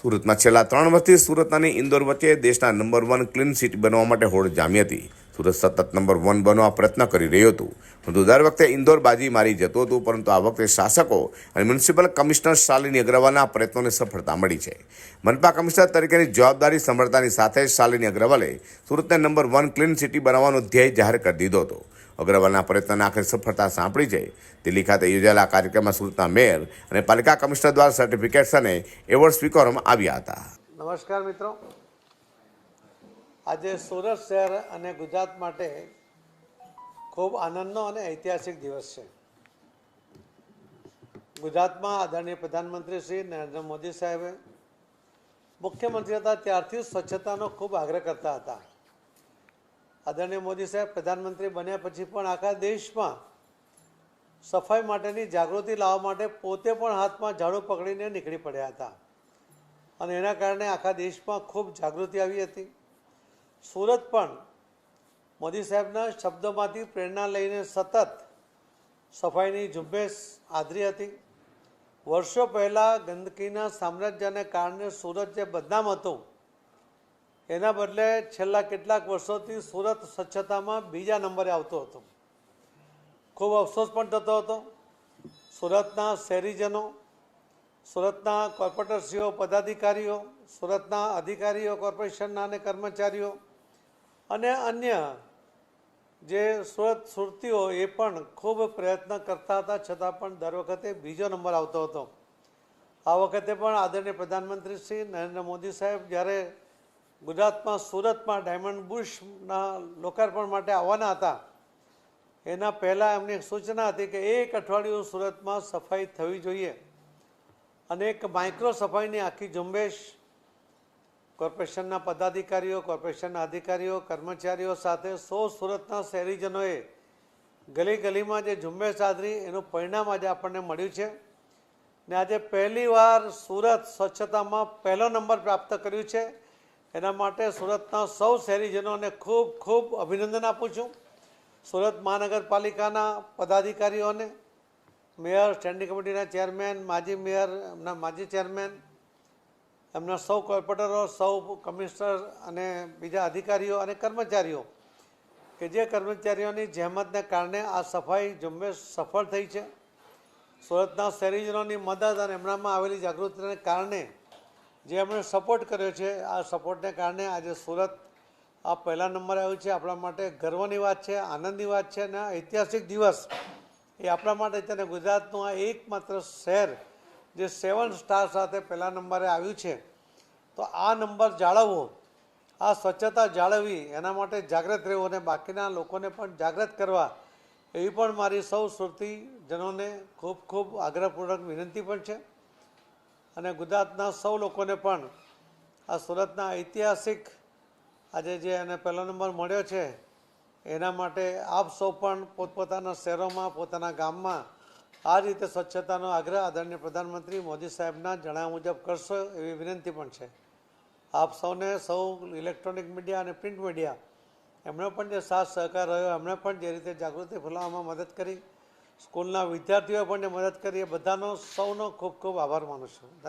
સુરતમાં છેલ્લા 3 વર્ષથી સુરત અને ઇન્દોર વચ્ચે દેશના નંબર 1 ક્લીન સિટી બનવા માટે હોડ જામી હતી. સુરત સતત નંબર 1 બનવા પ્રયત્ન કરી રહ્યું હતું. પરંતુ દર વખતે ઇન્દોર બાજી મારી જતું હતું, પરંતુ આ વખતે શાસકો અને મ્યુનિસિપલ કમિશનર શાલિની અગ્રવાલના પ્રયત્નોને સફળતા મળી છે. મનપા કમિશનર તરીકેની જવાબદારી સંભાળતાની સાથે જ શાલિની અગ્રવાલે સુરતને નંબર 1 ક્લીન સિટી બનાવવાનો ધ્યેય જાહેર કરી દીધો હતો. અગ્રવાલના પ્રયત્નને આખરે સફળતા સાંપડી છે. દિલ્હી ખાતે યોજાયેલા કાર્યક્રમમાં સુરતના મેયર અને પાલિકા કમિશનર દ્વારા સર્ટિફિકેટ્સ અને એવોર્ડ સ્વીકારવામાં આવ્યા હતા. નમસ્કાર મિત્રો, આજે સુરત શહેર અને ગુજરાત માટે ખૂબ આનંદનો અને ઐતિહાસિક દિવસ છે. ગુજરાતમાં આદરણીય પ્રધાનમંત્રી શ્રી નરેન્દ્ર મોદી સાહેબે મુખ્યમંત્રી હતા ત્યારથી સ્વચ્છતાનો ખૂબ આગ્રહ કરતા હતા. આદરણીય મોદી સાહેબ પ્રધાનમંત્રી બન્યા પછી પણ આખા દેશમાં સફાઈ માટેની જાગૃતિ લાવવા માટે પોતે પણ હાથમાં ઝાડુ પકડીને નીકળી પડ્યા હતા અને એના કારણે આખા દેશમાં ખૂબ જાગૃતિ આવી હતી. સુરત પણ મોદી સાહેબના શબ્દોમાંથી પ્રેરણા લઈને સતત સફાઈની ઝુંબેશ આદરી હતી. વર્ષો પહેલાં ગંદકીના સામ્રાજ્યને કારણે સુરત જે બદનામ હતું, એના બદલે છેલ્લા કેટલાક વર્ષોથી સુરત સ્વચ્છતામાં બીજા નંબરે આવતો હતો. ખૂબ અફસોસ પણ થતો હતો. સુરતના શહેરીજનો, સુરતના કોર્પોરેટરશ્રીઓ, પદાધિકારીઓ, સુરતના અધિકારીઓ, કોર્પોરેશનના અને કર્મચારીઓ અને અન્ય જે સુરતીઓ એ પણ ખૂબ પ્રયત્ન કરતા હતા, છતાં પણ દર વખતે બીજો નંબર આવતો હતો. આ વખતે પણ આદરણીય પ્રધાનમંત્રી શ્રી નરેન્દ્ર મોદી સાહેબ જ્યારે ગુજરાતમાં સુરતમાં ડાયમંડ બુશના લોકાર્પણ માટે આવવાના હતા, એના પહેલાં એમની સૂચના હતી કે એક અઠવાડિયું સુરતમાં સફાઈ થવી જોઈએ અને એક માઇક્રો સફાઈની આખી ઝુંબેશ કોર્પોરેશનના પદાધિકારીઓ, કોર્પોરેશનના અધિકારીઓ, કર્મચારીઓ સાથે 100 સુરતના શહેરીજનોએ ગલી ગલીમાં જે ઝુંબેશ આદરી, એનું પરિણામ આજે આપણને મળ્યું છે. ને આજે પહેલીવાર સુરત સ્વચ્છતામાં પહેલો નંબર પ્રાપ્ત કર્યું છે. એના માટે સુરતના સૌ શહેરીજનોને ખૂબ ખૂબ અભિનંદન આપું છું. સુરત મહાનગરપાલિકાના પદાધિકારીઓને, મેયર, સ્ટેન્ડિંગ કમિટીના ચેરમેન, માજી મેયર, એમના માજી ચેરમેન, એમના સૌ કોર્પોરેટરો, સૌ કમિશનર અને બીજા અધિકારીઓ અને કર્મચારીઓ કે જે કર્મચારીઓની જહેમતને કારણે આ સફાઈ ઝુંબેશ સફળ થઈ છે. સુરતના શહેરીજનોની મદદ અને એમનામાં આવેલી જાગૃતિને કારણે જે એમણે સપોર્ટ કર્યો છે, આ સપોર્ટને કારણે આજે સુરત આ પહેલા નંબરે આવ્યું છે. આપણા માટે ગર્વની વાત છે, આનંદની વાત છે અને ઐતિહાસિક દિવસ એ આપણા માટે છે. અને ગુજરાતનું આ એકમાત્ર શહેર જે 7 સ્ટાર સાથે પહેલા નંબરે આવ્યું છે. તો આ નંબર જાળવવો, આ સ્વચ્છતા જાળવવી, એના માટે જાગૃત રહેવું અને બાકીના લોકોને પણ જાગૃત કરવા, એવી પણ મારી સૌ સુરતીજનોને ખૂબ ખૂબ આગ્રહપૂર્વક વિનંતી પણ છે. અને ગુજરાતના સૌ લોકોને પણ આ સુરતના ઐતિહાસિક આજે જે એને પહેલો નંબર મળ્યો છે, એના માટે આપ સૌ પણ પોતપોતાના શહેરોમાં, પોતાના ગામમાં આ રીતે સ્વચ્છતાનો આગ્રહ આદરણીય પ્રધાનમંત્રી મોદી સાહેબના જણાવ્યા મુજબ કરશો, એવી વિનંતી પણ છે. આપ સૌને, સૌ ઇલેક્ટ્રોનિક મીડિયા અને પ્રિન્ટ મીડિયા, એમણે પણ જે સાથ સહકાર રહ્યો, એમણે પણ જે રીતે જાગૃતિ ફેલાવવામાં મદદ કરી, સ્કૂલના વિદ્યાર્થીઓએ પણ જે મદદ કરી, એ બધાનો સૌનો ખૂબ ખૂબ આભાર માનું છું.